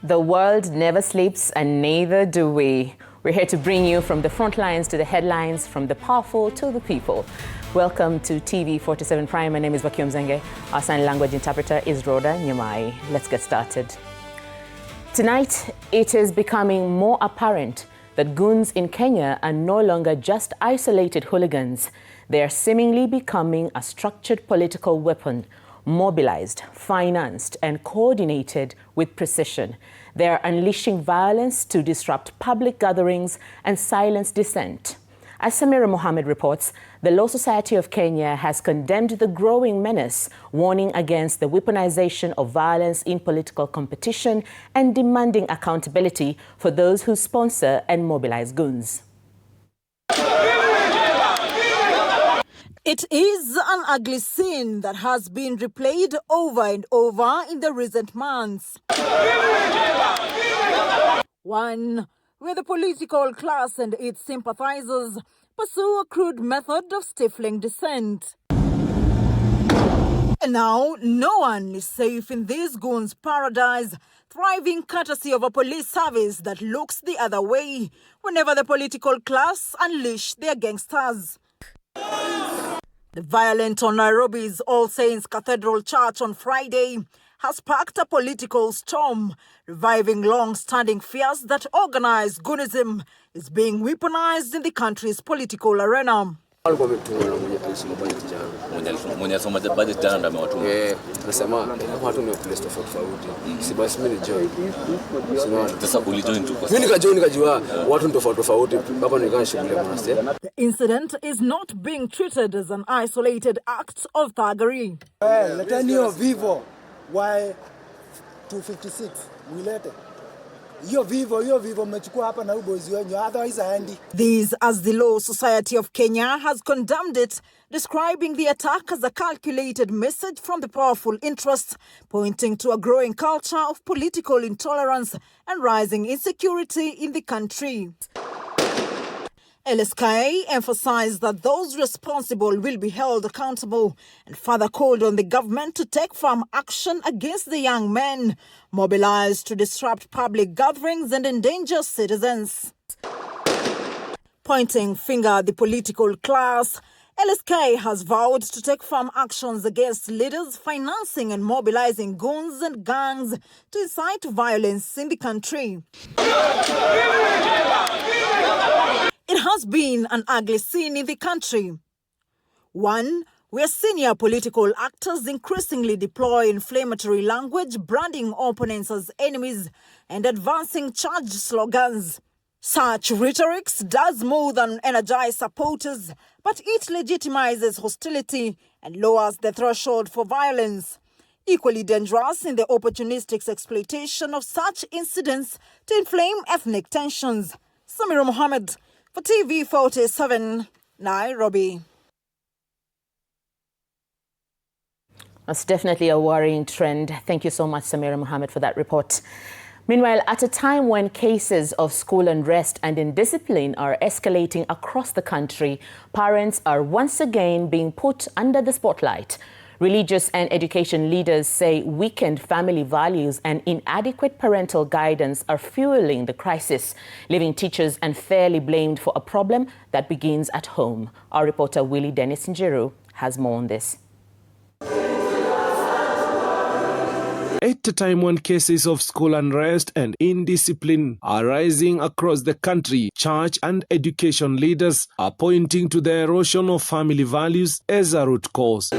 The world never sleeps, and neither do we. We're here to bring you from the front lines to the headlines, from the powerful to the people. Welcome to TV47 Prime. My name is Wakio Mzenge. Our sign language interpreter is Rhoda Nyamai. Let's get started. Tonight, it is becoming more apparent that goons in Kenya are no longer just isolated hooligans. They are seemingly becoming a structured political weapon, mobilized, financed, and coordinated with precision. They are unleashing violence to disrupt public gatherings and silence dissent. As Samira Mohammed reports, the Law Society of Kenya has condemned the growing menace, warning against the weaponization of violence in political competition and demanding accountability for those who sponsor and mobilize goons. It is an ugly scene that has been replayed over and over in the recent months. One where the political class and its sympathizers pursue a crude method of stifling dissent. And now, no one is safe in this goons' paradise, thriving courtesy of a police service that looks the other way whenever the political class unleash their gangsters. The violence on Nairobi's All Saints Cathedral Church on Friday has sparked a political storm, reviving long-standing fears that organized goonism is being weaponized in the country's political arena. The incident is not being treated as an isolated act of thuggery. Why 256 mulete hiyo vivo mmechukua hapa na ubozi wenyu, otherwise haendi. These, as the Law Society of Kenya has condemned it, describing the attack as a calculated message from the powerful interests, pointing to a growing culture of political intolerance and rising insecurity in the country. LSK emphasized that those responsible will be held accountable and further called on the government to take firm action against the young men mobilized to disrupt public gatherings and endanger citizens. Pointing finger at the political class, LSK has vowed to take firm actions against leaders financing and mobilizing goons and gangs to incite violence in the country. It has been an ugly scene in the country. One where senior political actors increasingly deploy inflammatory language, branding opponents as enemies and advancing charged slogans. Such rhetoric does more than energize supporters, but it legitimizes hostility and lowers the threshold for violence. Equally dangerous in the opportunistic exploitation of such incidents to inflame ethnic tensions. Samira Mohammed for TV47, Nairobi. That's definitely a worrying trend. Thank you so much, Samira Mohammed, for that report. Meanwhile, at a time when cases of school unrest and indiscipline are escalating across the country, parents are once again being put under the spotlight. Religious and education leaders say weakened family values and inadequate parental guidance are fueling the crisis, leaving teachers unfairly blamed for a problem that begins at home. Our reporter Willie Dennis Njiru has more on this. At a time when cases of school unrest and indiscipline are rising across the country, church and education leaders are pointing to the erosion of family values as a root cause.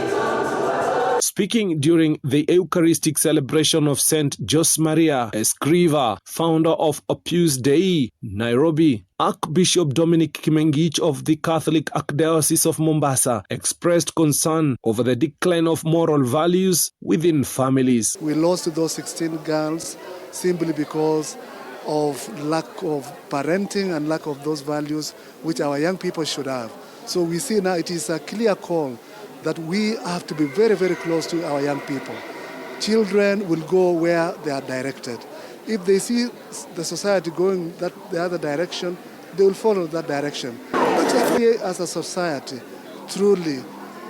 Speaking during the Eucharistic celebration of St. Josemaria Escriva, founder of Opus Dei, Nairobi, Archbishop Dominic Kimengich of the Catholic Archdiocese of Mombasa expressed concern over the decline of moral values within families. We lost those 16 girls simply because of lack of parenting and lack of those values which our young people should have. So we see now it is a clear call that we have to be very, very close to our young people. Children will go where they are directed. If they see the society going the other direction, they will follow that direction. But we as a society, truly,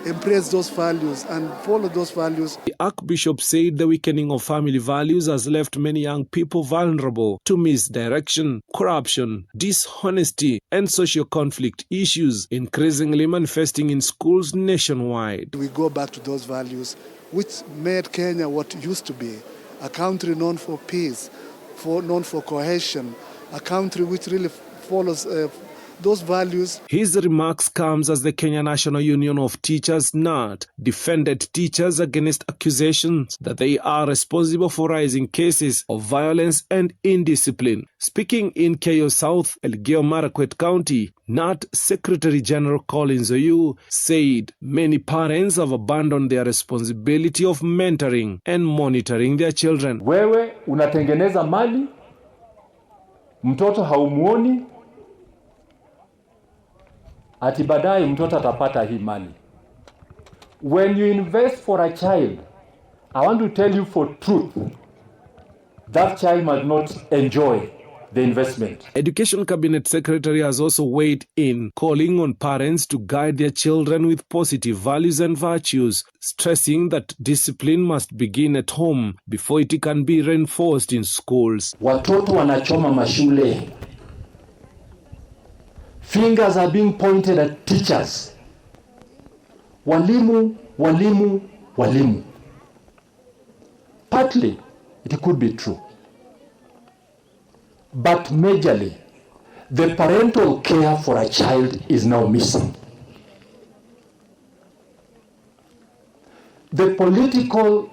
embrace those values and follow those values. The Archbishop said the weakening of family values has left many young people vulnerable to misdirection, corruption, dishonesty, and social conflict issues, increasingly manifesting in schools nationwide. We go back to those values which made Kenya what it used to be, a country known for peace, known for cohesion, a country which really follows those values. His remarks comes as the Kenya National Union of Teachers, NAT, defended teachers against accusations that they are responsible for rising cases of violence and indiscipline. Speaking in Keyo South, Elgeyo Marakwet County, NAT Secretary General Collins Oyu said many parents have abandoned their responsibility of mentoring and monitoring their children. Wewe unatengeneza mali, mtoto haumuoni, ati baadaye mtoto atapata hii mali. When you invest for a child, I want to tell you for truth, that child must not enjoy the investment. Education Cabinet Secretary has also weighed in, calling on parents to guide their children with positive values and virtues, stressing that discipline must begin at home before it can be reinforced in schools. Watoto wanachoma mashule. Fingers are being pointed at teachers. Walimu, walimu, walimu. Partly, it could be true. But majorly, the parental care for a child is now missing. The political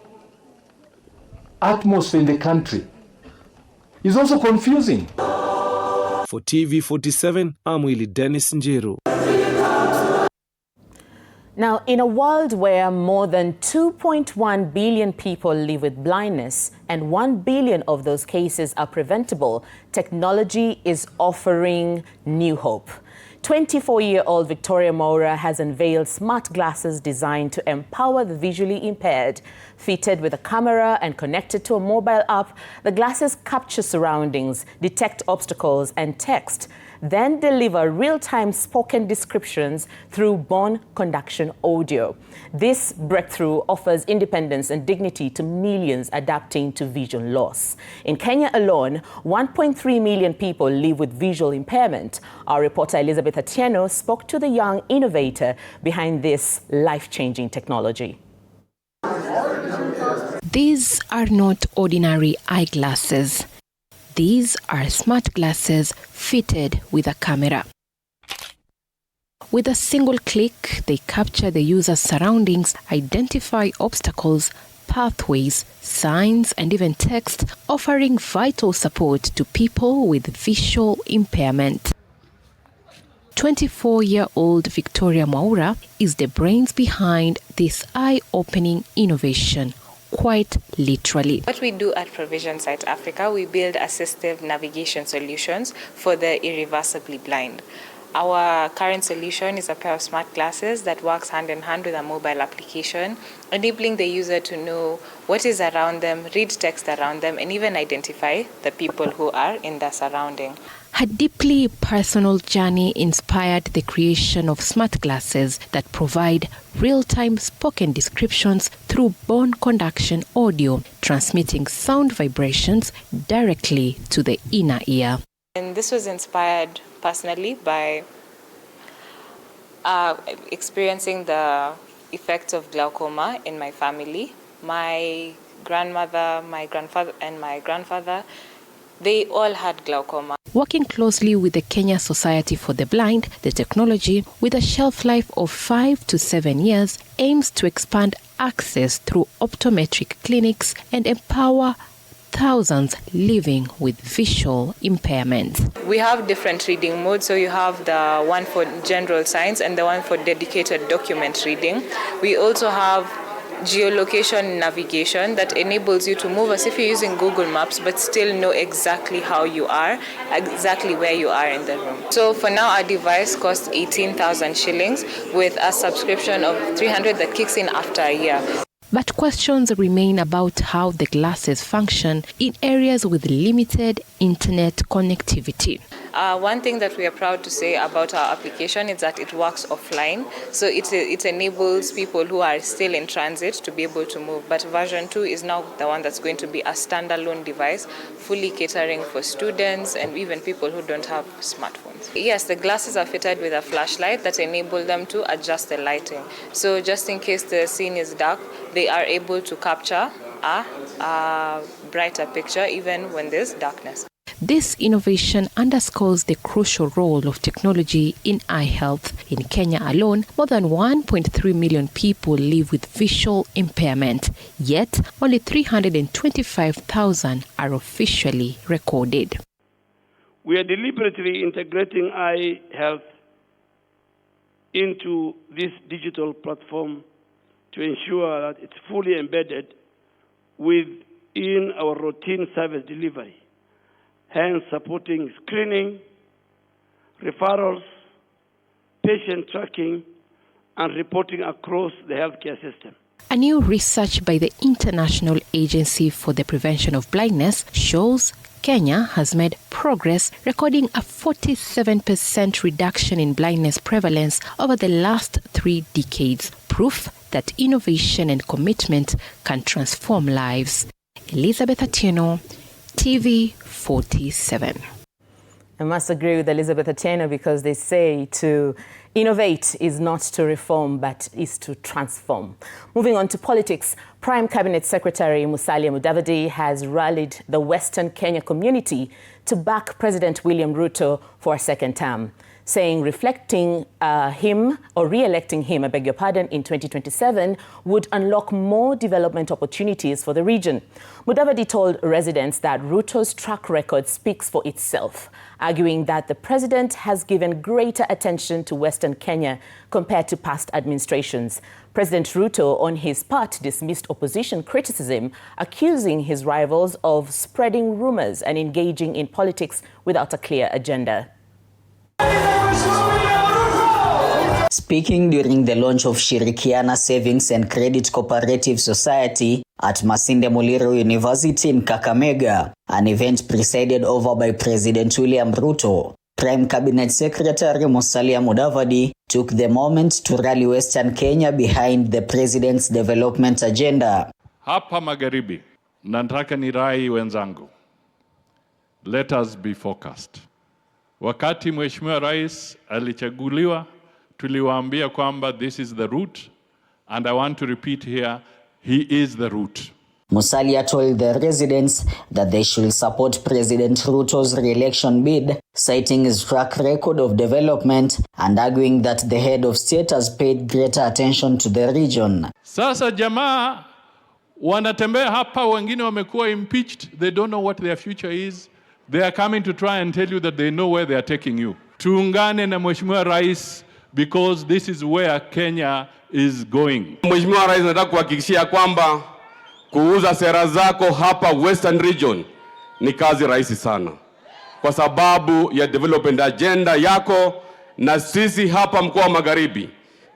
atmosphere in the country is also confusing. For TV47, I'm Willie Dennis Njiru. Now, in a world where more than 2.1 billion people live with blindness and 1 billion of those cases are preventable, technology is offering new hope. 24-year-old Victoria Moura has unveiled smart glasses designed to empower the visually impaired. Fitted with a camera and connected to a mobile app, the glasses capture surroundings, detect obstacles and text, then deliver real-time spoken descriptions through bone conduction audio. This breakthrough offers independence and dignity to millions adapting to vision loss. In Kenya alone, 1.3 million people live with visual impairment. Our reporter Elizabeth Atieno spoke to the young innovator behind this life-changing technology. These are not ordinary eyeglasses. These are smart glasses fitted with a camera. With a single click, they capture the user's surroundings, identify obstacles, pathways, signs, and even text, offering vital support to people with visual impairment. 24-year-old Victoria Moura is the brains behind this eye-opening innovation. Quite literally. What we do at Provision Sight Africa, we build assistive navigation solutions for the irreversibly blind. Our current solution is a pair of smart glasses that works hand in hand with a mobile application, enabling the user to know what is around them, read text around them, and even identify the people who are in their surrounding. Her deeply personal journey inspired the creation of smart glasses that provide real-time spoken descriptions through bone conduction audio, transmitting sound vibrations directly to the inner ear. And this was inspired personally by experiencing the effects of glaucoma in my family. My grandmother, my grandfather, and my grandfather, they all had glaucoma. Working closely with the Kenya Society for the Blind, the technology, with a shelf life of 5 to 7 years, aims to expand access through optometric clinics and empower thousands living with visual impairment. We have different reading modes, so you have the one for general science and the one for dedicated document reading. We also have geolocation navigation that enables you to move as if you're using Google Maps but still know exactly how you are, exactly where you are in the room. So for now, our device costs 18,000 shillings with a subscription of 300 that kicks in after a year. But questions remain about how the glasses function in areas with limited internet connectivity. One thing that we are proud to say about our application is that it works offline, so it enables people who are still in transit to be able to move. But version 2 is now the one that's going to be a standalone device, fully catering for students and even people who don't have smartphones. Yes, the glasses are fitted with a flashlight that enable them to adjust the lighting. So just in case the scene is dark, they are able to capture a brighter picture even when there's darkness. This innovation underscores the crucial role of technology in eye health. In Kenya alone, more than 1.3 million people live with visual impairment, yet only 325,000 are officially recorded. We are deliberately integrating eye health into this digital platform to ensure that it's fully embedded within our routine service delivery, hence supporting screening, referrals, patient tracking, and reporting across the healthcare system. A new research by the International Agency for the Prevention of Blindness shows Kenya has made progress, recording a 47% reduction in blindness prevalence over the last 3 decades, proof that innovation and commitment can transform lives. Elizabeth Atieno, TV47. I must agree with Elizabeth Atieno because they say to innovate is not to reform, but is to transform. Moving on to politics, Prime Cabinet Secretary Musalia Mudavadi has rallied the Western Kenya community to back President William Ruto for a second term, saying re-electing him in 2027 would unlock more development opportunities for the region. Mudavadi told residents that Ruto's track record speaks for itself, arguing that the president has given greater attention to Western Kenya compared to past administrations. President Ruto, on his part, dismissed opposition criticism, accusing his rivals of spreading rumors and engaging in politics without a clear agenda. Speaking during the launch of Shirikiana Savings and Credit Cooperative Society at Masinde Muliro University in Kakamega, an event presided over by President William Ruto, Prime Cabinet Secretary Musalia Mudavadi took the moment to rally Western Kenya behind the president's development agenda. Hapa Magharibi, nataka nirai wenzangu. Let us be focused. Wakati Mheshimiwa Rais alichaguliwa, tuliwaambia kwamba this is the route, and I want to repeat here, he is the route. Musalia told the residents that they should support President Ruto's re-election bid, citing his track record of development and arguing that the head of state has paid greater attention to the region. Sasa jamaa wanatembea hapa, wengine wamekuwa impeached, they don't know what their future is. They are coming to try and tell you that they know where they are taking you. Tuungane na Mheshimiwa Rais because this is where Kenya is going. Mheshimiwa Rais, nataka kuhakikishia kwamba kuuza sera zako hapa Western Region ni kazi rahisi sana, kwa sababu ya development agenda yako, na sisi hapa mkoa wa Magharibi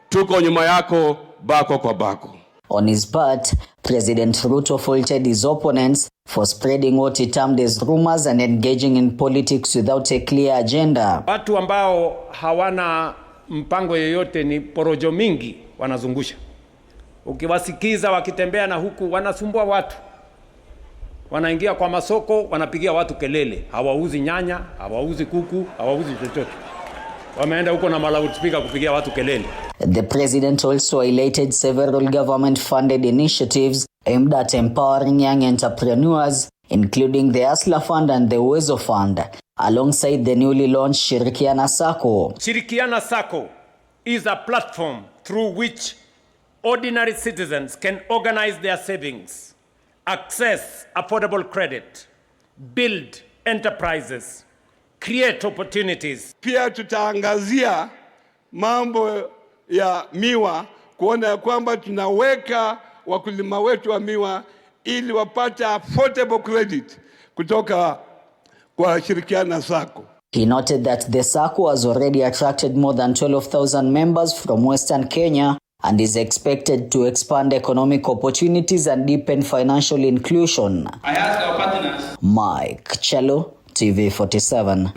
tuko nyuma yako bako kwa bako. On his part, President Ruto faulted his opponents for spreading what he termed as rumors and engaging in politics without a clear agenda. Watu ambao hawana mpango yoyote ni porojo mingi wanazungusha. Ukiwasikiza wakitembea na huku wanasumbua watu. Wanaingia kwa masoko, wanapigia watu kelele. Hawauzi nyanya, hawauzi kuku, hawauzi chochote. Wameenda huko na loudspeaker kupigia watu kelele. The president also highlighted several government-funded initiatives aimed at empowering young entrepreneurs, including the Hustler Fund and the Uwezo Fund, alongside the newly launched Shirikiana Sacco. Shirikiana Sacco is a platform through which ordinary citizens can organize their savings, access affordable credit, build enterprises, create opportunities. Pia tutaangazia mambo ya miwa, kuona kwamba tunaweka wakulima wetu wa miwa ili wapate affordable credit kutoka kwa Shirikiana Sacco. He noted that the Sacco has already attracted more than 12,000 members from Western Kenya and is expected to expand economic opportunities and deepen financial inclusion. I ask our partners. Mike Chelo, TV47.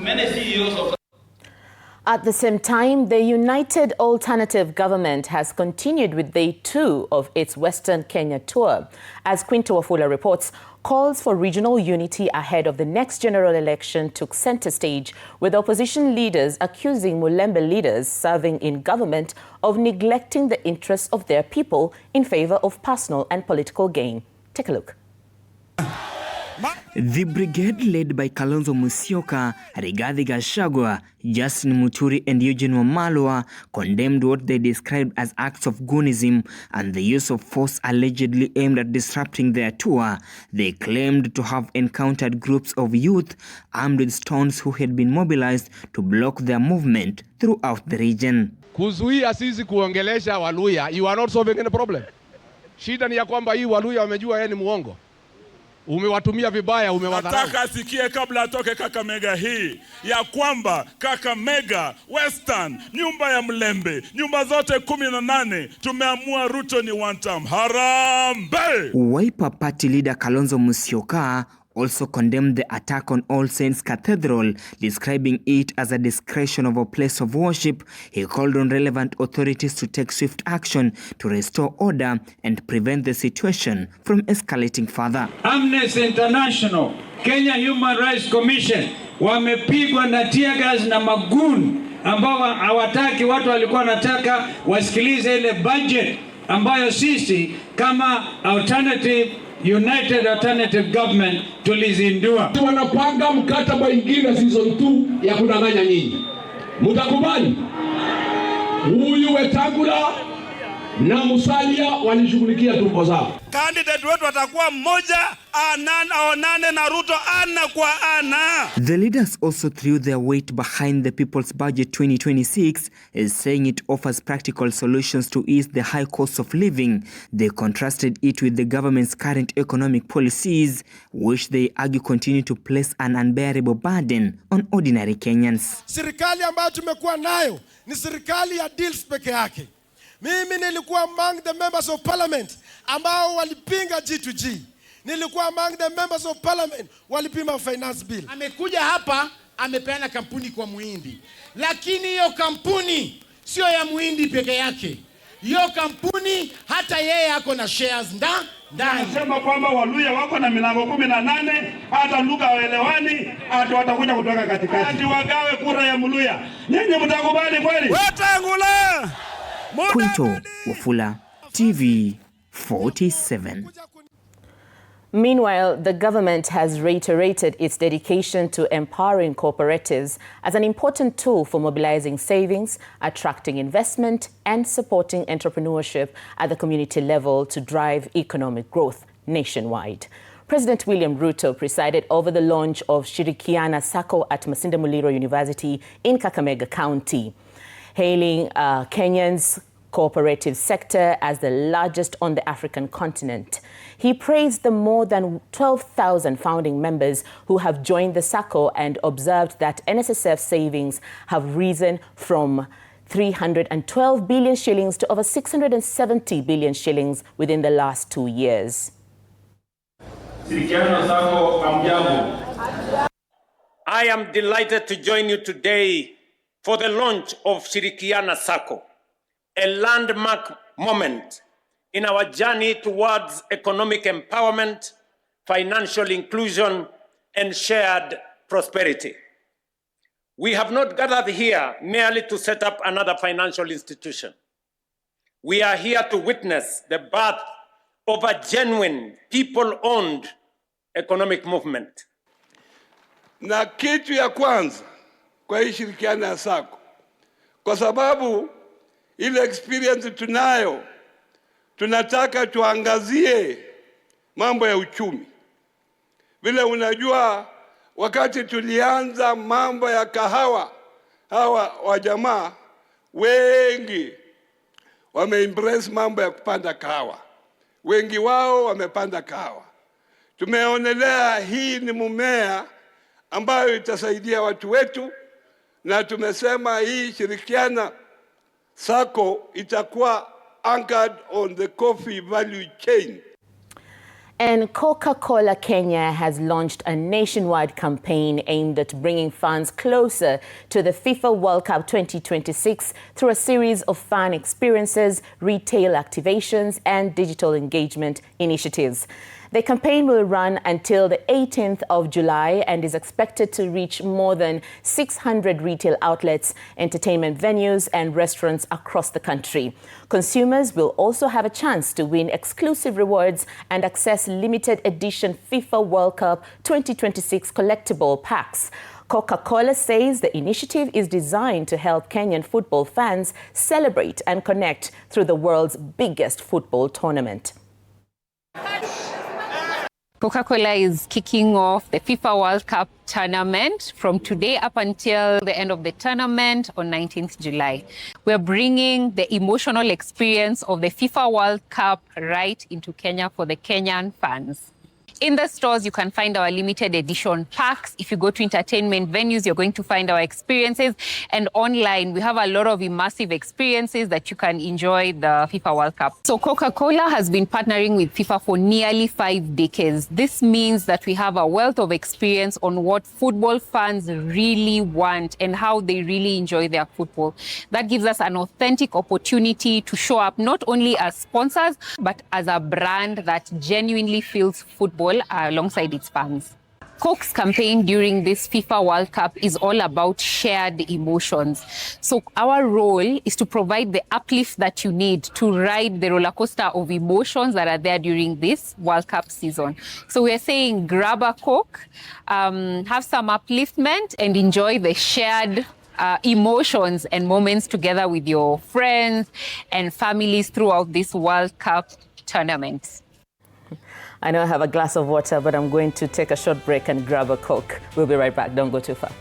At the same time, the United Alternative Government has continued with day 2 of its Western Kenya tour. As Quinto Wafula reports, calls for regional unity ahead of the next general election took center stage, with opposition leaders accusing Mulembe leaders serving in government of neglecting the interests of their people in favor of personal and political gain. Take a look. The brigade led by Kalonzo Musyoka, Rigathi Gachagua, Justin Muturi and Eugene Wamalwa condemned what they described as acts of goonism and the use of force allegedly aimed at disrupting their tour. They claimed to have encountered groups of youth armed with stones who had been mobilized to block their movement throughout the region. Kuzuia sisi kuongelesha Waluya, you are not solving any problem. Shida ni ya kwamba hii Waluya wamejua yeye ni muongo. Umewatumia vibaya, umewadharau. Nataka asikie kabla atoke Kakamega hii ya kwamba Kakamega, Western, nyumba ya Mlembe, nyumba zote 18 tumeamua Ruto ni one term. Harambe! Wiper Party leader Kalonzo Musyoka also condemned the attack on All Saints Cathedral, describing it as a desecration of a place of worship. He called on relevant authorities to take swift action to restore order and prevent the situation from escalating further. Amnesty International, Kenya Human Rights Commission wamepigwa na tear gas na magoon ambao hawataki, watu walikuwa wanataka wasikilize ile budget ambayo sisi kama United Alternative Government tulizindua. Wanapanga mkataba ingine season 2 ya kudanganya nyinyi. Mtakubali? Huyu Wetangula na Musalia walishughulikia tumbo zao. Candidate wetu atakuwa mmoja, aonane na Ruto ana kwa ana. The leaders also threw their weight behind the People's Budget 2026, saying it offers practical solutions to ease the high cost of living. They contrasted it with the government's current economic policies, which they argue continue to place an unbearable burden on ordinary Kenyans. Serikali ambayo tumekuwa nayo ni serikali ya deals peke yake. Mimi nilikuwa among the members of parliament ambao walipinga G2G. Nilikuwa among the members of parliament walipima finance bill. Amekuja hapa amepeana kampuni kwa Muhindi. Lakini hiyo kampuni sio ya Muhindi peke yake. Hiyo kampuni hata yeye ako na shares ndani. Nasema kwamba Waluya wako na milango 18, hata lugha waelewani, hata watakuja kutoka katikati. Hadi wagawe kura ya Mluya. Nyinyi mtakubali kweli? Wetangula! Quinto Wafula, TV47. Meanwhile, the government has reiterated its dedication to empowering cooperatives as an important tool for mobilizing savings, attracting investment, and supporting entrepreneurship at the community level to drive economic growth nationwide. President William Ruto presided over the launch of Shirikiana Sacco at Masinde Muliro University in Kakamega County, hailing Kenya's cooperative sector as the largest on the African continent. He praised the more than 12,000 founding members who have joined the SACCO and observed that NSSF savings have risen from 312 billion shillings to over 670 billion shillings within the last 2 years. I am delighted to join you today for the launch of Shirikiana Sacco, a landmark moment in our journey towards economic empowerment, financial inclusion, and shared prosperity. We have not gathered here merely to set up another financial institution. We are here to witness the birth of a genuine, people-owned economic movement. Na kitu ya kwanza kwa hii Shirikiana Sacco, kwa sababu ile experience tunayo, tunataka tuangazie mambo ya uchumi. Vile unajua wakati tulianza mambo ya kahawa, hawa wajamaa wengi wameembrace mambo ya kupanda kahawa. Wengi wao wamepanda kahawa. Tumeonelea hii ni mmea ambayo itasaidia watu wetu, na tumesema hii Shirikiana Sacco itakuwa anchored on the coffee value chain. And Coca-Cola Kenya has launched a nationwide campaign aimed at bringing fans closer to the FIFA World Cup 2026 through a series of fan experiences, retail activations, and digital engagement initiatives. The campaign will run until the 18th of July and is expected to reach more than 600 retail outlets, entertainment venues, and restaurants across the country. Consumers will also have a chance to win exclusive rewards and access limited edition FIFA World Cup 2026 collectible packs. Coca-Cola says the initiative is designed to help Kenyan football fans celebrate and connect through the world's biggest football tournament. Coca-Cola is kicking off the FIFA World Cup tournament from today up until the end of the tournament on 19th July. We're bringing the emotional experience of the FIFA World Cup right into Kenya for the Kenyan fans. In the stores, you can find our limited edition packs. If you go to entertainment venues, you're going to find our experiences. And online, we have a lot of immersive experiences that you can enjoy the FIFA World Cup. So Coca-Cola has been partnering with FIFA for nearly 5 decades. This means that we have a wealth of experience on what football fans really want and how they really enjoy their football. That gives us an authentic opportunity to show up not only as sponsors, but as a brand that genuinely feels football alongside its fans. Coke's campaign during this FIFA World Cup is all about shared emotions. So our role is to provide the uplift that you need to ride the roller coaster of emotions that are there during this World Cup season. So we're saying grab a Coke, have some upliftment, and enjoy the shared emotions and moments together with your friends and families throughout this World Cup tournament. I know I have a glass of water, but I'm going to take a short break and grab a Coke. We'll be right back. Don't go too far.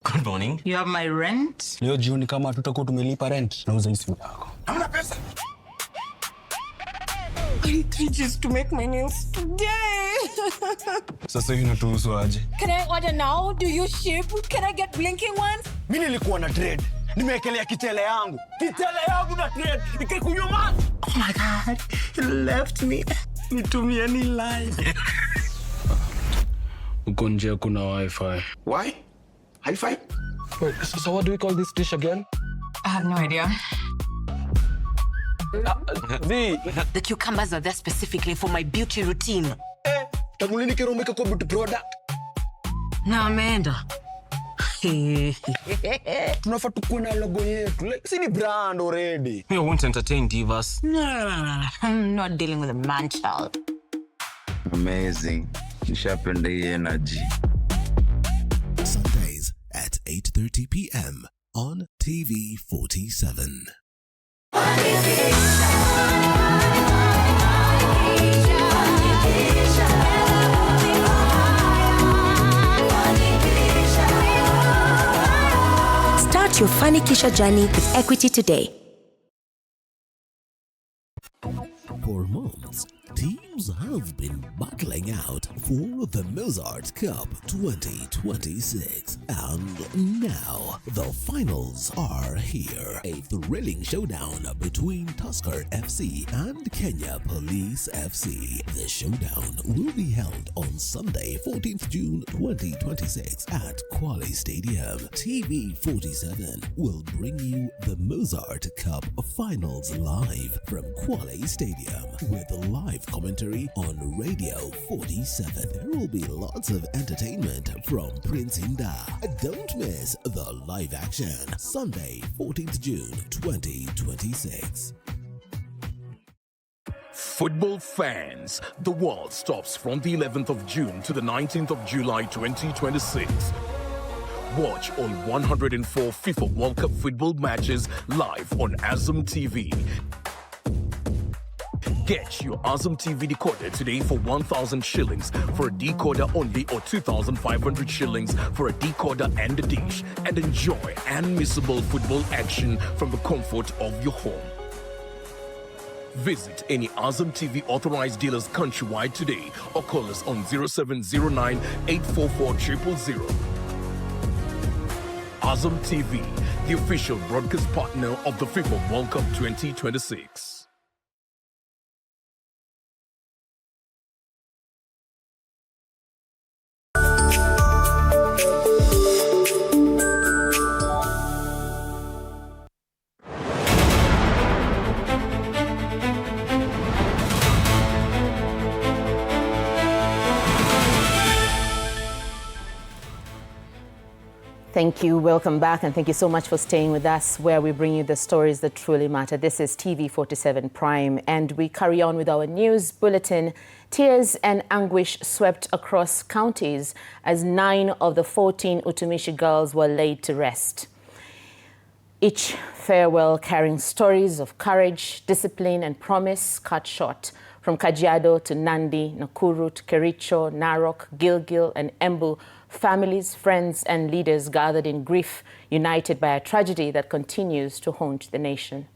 Good morning. You have my rent? Leo jioni kama tutakuwa tumelipa rent, nauza simu yako. Hamna pesa. I need 3 G's to make my nails today. Sasa hivi natuhusu aje? Can I order now? Do you ship? Can I get blinking ones? Mimi nilikuwa na trade. Nimeekelea kitele yangu. Kitele yangu na trade. Nikikunyuma. Oh my God. You left me. Nitumie ni live. Uko nje kuna wifi. Why? Hi-fi? Wait, so what do we call this dish again? I have no idea. The cucumbers are there specifically for my beauty routine. Tamulini kero make a beauty product. Na ameenda. Tunafaa tukuwe na logo yetu. Like, si ni brand already. We won't entertain divas. No. I'm not dealing with a man child. Amazing. Nishapenda hii energy. Sundays at 8:30 p.m. on TV47. Start your Funny Kisha journey with Equity today. For months, teams have been battling out for the Mozart Cup 2026. And now, the finals are here. A thrilling showdown between Tusker FC and Kenya Police FC. The showdown will be held on Sunday, 14th June 2026 at Kwale Stadium. TV47 will bring you the Mozart Cup finals live from Kwale Stadium with live commentary on Radio 47. There will be lots of entertainment from Prince Inda. Don't miss the live action. Sunday, 14th June 2026. Football fans, the world stops from the 11th of June to the 19th of July 2026. Watch all 104 FIFA World Cup football matches live on Azam TV. Get your Azam TV decoder today for 1,000 shillings for a decoder only or 2,500 shillings for a decoder and a dish, and enjoy unmissable football action from the comfort of your home. Visit any Azam TV authorized dealers countrywide today or call us on 0709 844 000. Azam TV, the official broadcast partner of the FIFA World Cup 2026. Thank you. Welcome back, and thank you so much for staying with us, where we bring you the stories that truly matter. This is TV47 Prime, and we carry on with our news bulletin. Tears and anguish swept across counties as 9 of the 14 Utumishi girls were laid to rest. Each farewell carrying stories of courage, discipline, and promise cut short. From Kajiado to Nandi, Nakuru to Kericho, Narok, Gilgil, and Embu, families, friends, and leaders gathered in grief, united by a tragedy that continues to haunt the nation.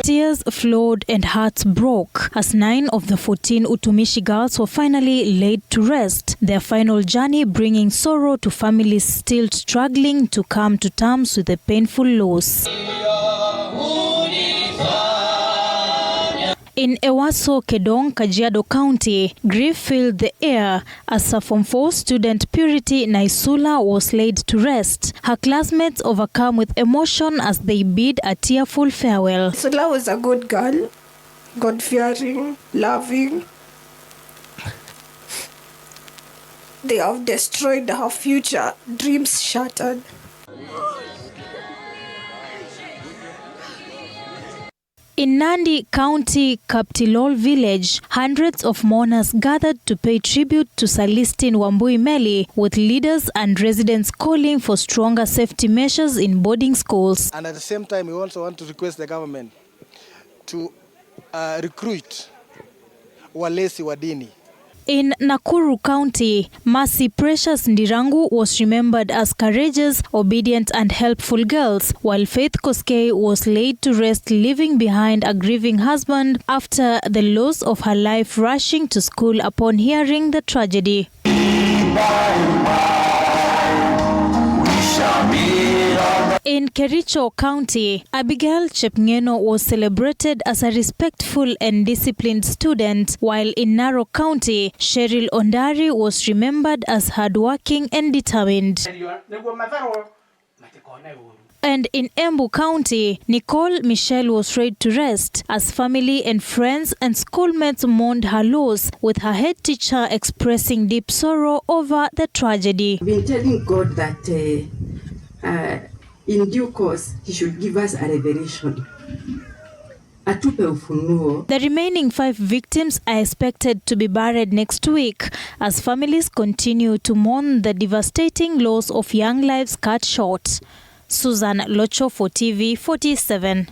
Tears flowed and hearts broke as 9 of the 14 Utumishi girls were finally laid to rest, their final journey bringing sorrow to families still struggling to come to terms with the painful loss. In Ewaso, Kedong, Kajiado County, grief filled the air as a Form 4 student Purity Naisula was laid to rest. Her classmates overcome with emotion as they bid a tearful farewell. Naisula was a good girl, God-fearing, loving. They have destroyed her future, dreams shattered. In Nandi County, Kaptilol village, hundreds of mourners gathered to pay tribute to Celestine Wambui Meli, with leaders and residents calling for stronger safety measures in boarding schools. And at the same time, we also want to request the government to recruit walezi wa dini. In Nakuru County, Mercy Precious Ndirangu was remembered as courageous, obedient and helpful girls, while Faith Koskei was laid to rest, leaving behind a grieving husband after the loss of her life rushing to school upon hearing the tragedy. In Kericho County, Abigail Chepngeno was celebrated as a respectful and disciplined student, while in Narok County, Cheryl Ondari was remembered as hardworking and determined. And in Embu County, Nicole Michelle was laid to rest as family and friends and schoolmates mourned her loss, with her head teacher expressing deep sorrow over the tragedy. We've been telling God that in due course, He should give us a revelation. The remaining 5 victims are expected to be buried next week as families continue to mourn the devastating loss of young lives cut short. Susan Locho for TV47.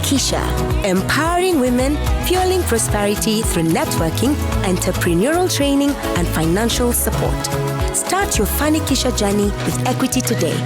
Kisha, empowering women, fueling prosperity through networking, entrepreneurial training, and financial support. Start your Funny Kisha journey with Equity today.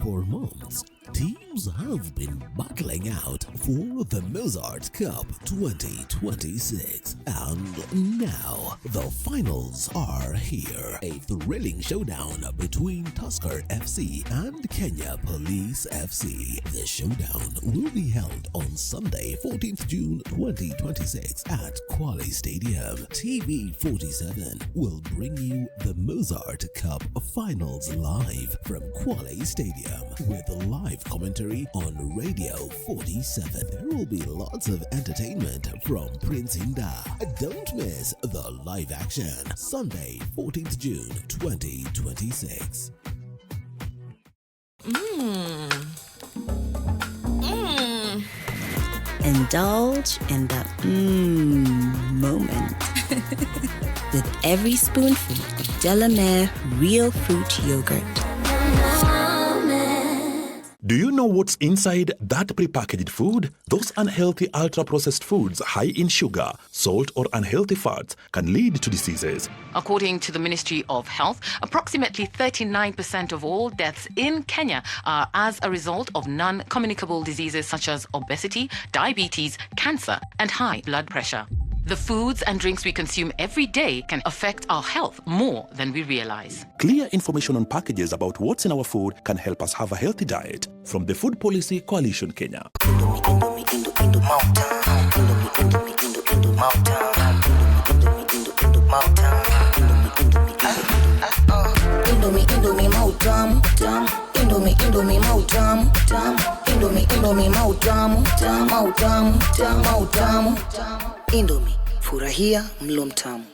For months, teams have been battling out for the Mozart Cup 2026. And now, the finals are here. A thrilling showdown between Tusker FC and Kenya Police FC. The showdown will be held on Sunday, 14th June 2026 at Kwale Stadium. TV47 will bring you the Mozart Cup finals live from Kwale Stadium with live commentary on Radio 47. There will be lots of entertainment from Prince Inda. Don't miss the live action. Sunday, 14th June 2026. Indulge in the moment with every spoonful of Delamere real fruit yogurt. Do you know what's inside that prepackaged food? Those unhealthy ultra-processed foods high in sugar, salt or unhealthy fats can lead to diseases. According to the Ministry of Health, approximately 39% of all deaths in Kenya are as a result of non-communicable diseases such as obesity, diabetes, cancer, and high blood pressure. The foods and drinks we consume every day can affect our health more than we realize. Clear information on packages about what's in our food can help us have a healthy diet. From the Food Policy Coalition Kenya. Indomie, furahia mlo mtamu.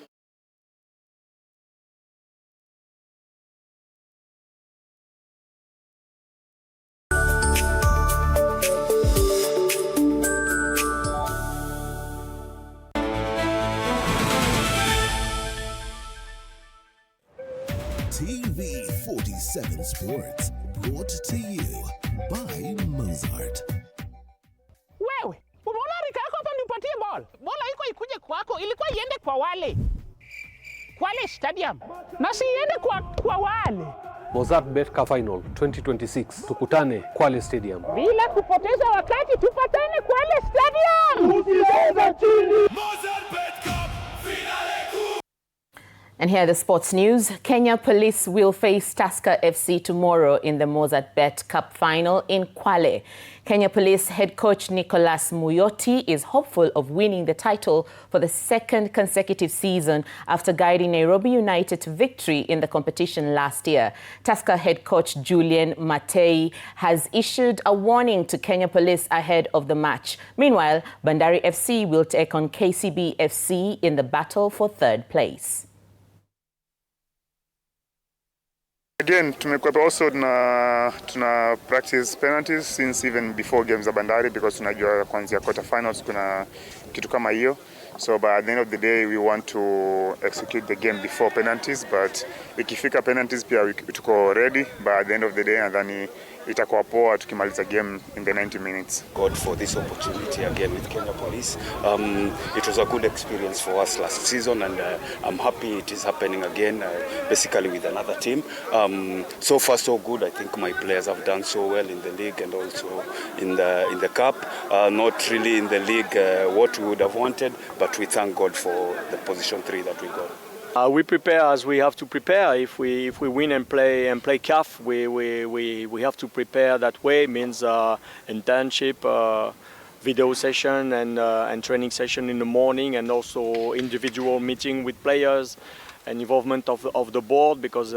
TV47 Sports, brought to you by Mozart. Wewe, unaona rika yako hapa nipatie ball. Bola iko ikuje kwako, ilikuwa iende kwa wale. Kwale Stadium. Na si iende kwa wale. Mozart Bet Cup Final 2026. Tukutane Kwale Stadium. Bila kupoteza wakati tupatane Kwale Stadium. Usiweza chini. Mozart Bet Cup Finale. And here are the sports news. Kenya Police will face Tusker FC tomorrow in the Mozart Bet Cup final in Kwale. Kenya Police head coach Nicholas Muyoti is hopeful of winning the title for the second consecutive season after guiding Nairobi United to victory in the competition last year. Tusker head coach Julian Matei has issued a warning to Kenya Police ahead of the match. Meanwhile, Bandari FC will take on KCB FC in the battle for third place. Again, tumekuwa also tuna practice penalties since even before games za Bandari because tunajua kuanzia quarter finals kuna kitu kama hiyo. So by the end of the day we want to execute the game before penalties, but ikifika penalties pia tuko ready by the end of the day, nadhani itakuwa poa tukimaliza game in the 90 minutes. God for this opportunity again with Kenya Police. It was a good experience for us last season, and I'm happy it is happening again, basically with another team. So far so good. I think my players have done so well in the league and also in the cup. Not really in the league what we would have wanted, but we thank God for the position 3 that we got. We prepare as we have to prepare. If we win and play CAF, we have to prepare that way. Means internship, video session, and training session in the morning, and also individual meeting with players, and involvement of the board because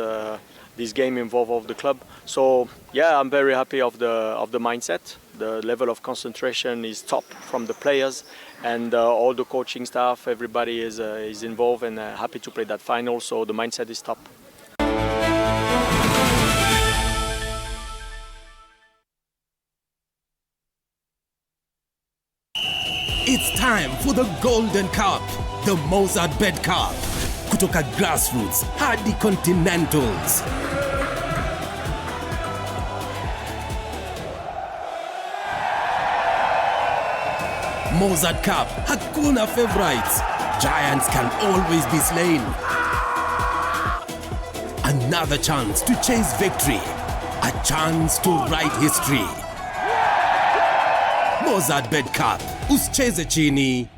this game involves of the club. So yeah, I'm very happy of the mindset. The level of concentration is top from the players, and all the coaching staff, everybody is involved and happy to play that final. So the mindset is top. It's time for the Golden Cup, the Mozart Bet Cup. Kutoka grassroots hadi continentals. Mozart Cup, hakuna favorites. Giants can always be slain. Another chance to chase victory. A chance to write history. Mozart Bet Cup. Usicheze chini.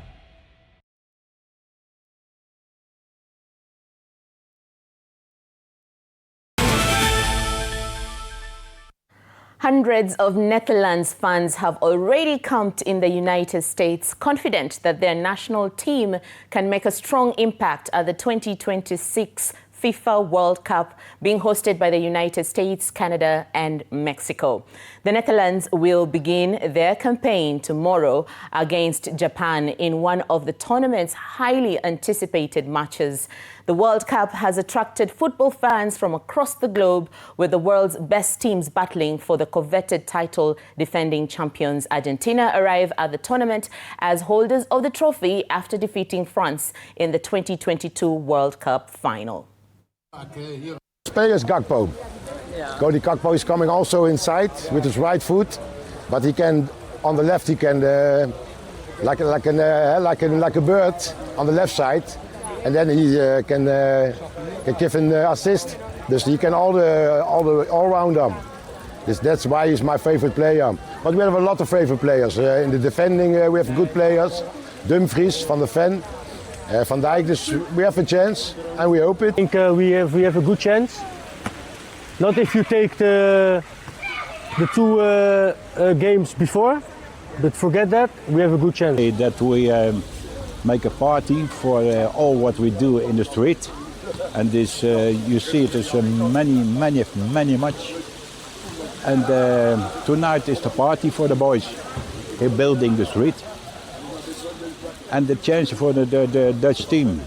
Hundreds of Netherlands fans have already camped in the United States, confident that their national team can make a strong impact at the 2026 FIFA World Cup being hosted by the United States, Canada and Mexico. The Netherlands will begin their campaign tomorrow against Japan in one of the tournament's highly anticipated matches. The World Cup has attracted football fans from across the globe, with the world's best teams battling for the coveted title. Defending champions Argentina arrive at the tournament as holders of the trophy after defeating France in the 2022 World Cup final. Players Gakpo. Cody Gakpo is coming also inside with his right foot, but he can on the left he can like a bird on the left side, and then he can give an assist. Dus he can all round them. That's why he's my favorite player. But we have a lot of favorite players in the defending. We have good players. Dumfries, Van der Ven. Van Dijk, we have a chance and we hope it. I think we have a good chance. Not if you take the two games before, but forget that, we have a good chance. That we make a party for all what we do in the street. And this, you see it is many much. And tonight is the party for the boys here building the street. And the chance for the Dutch team.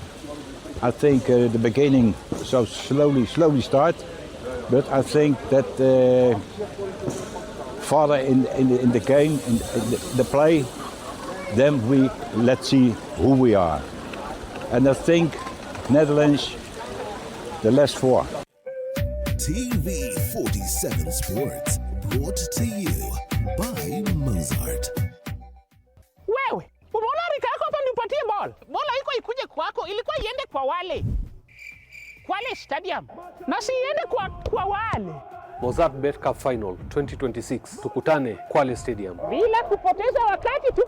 I think the beginning so slowly start, but I think that further in the game, in the play, then let's see who we are. And I think Netherlands, the last four. TV47 Sports, brought to you by Mozart. Wewe, umeona rika yako hapa nipatie ball. Bola iko ikuje kwako, ilikuwa iende kwa wale. Kwale Stadium. Na si iende kwa wale. Mozart Bet Cup Final 2026. Tukutane Kwale Stadium. Bila kupoteza wakati tu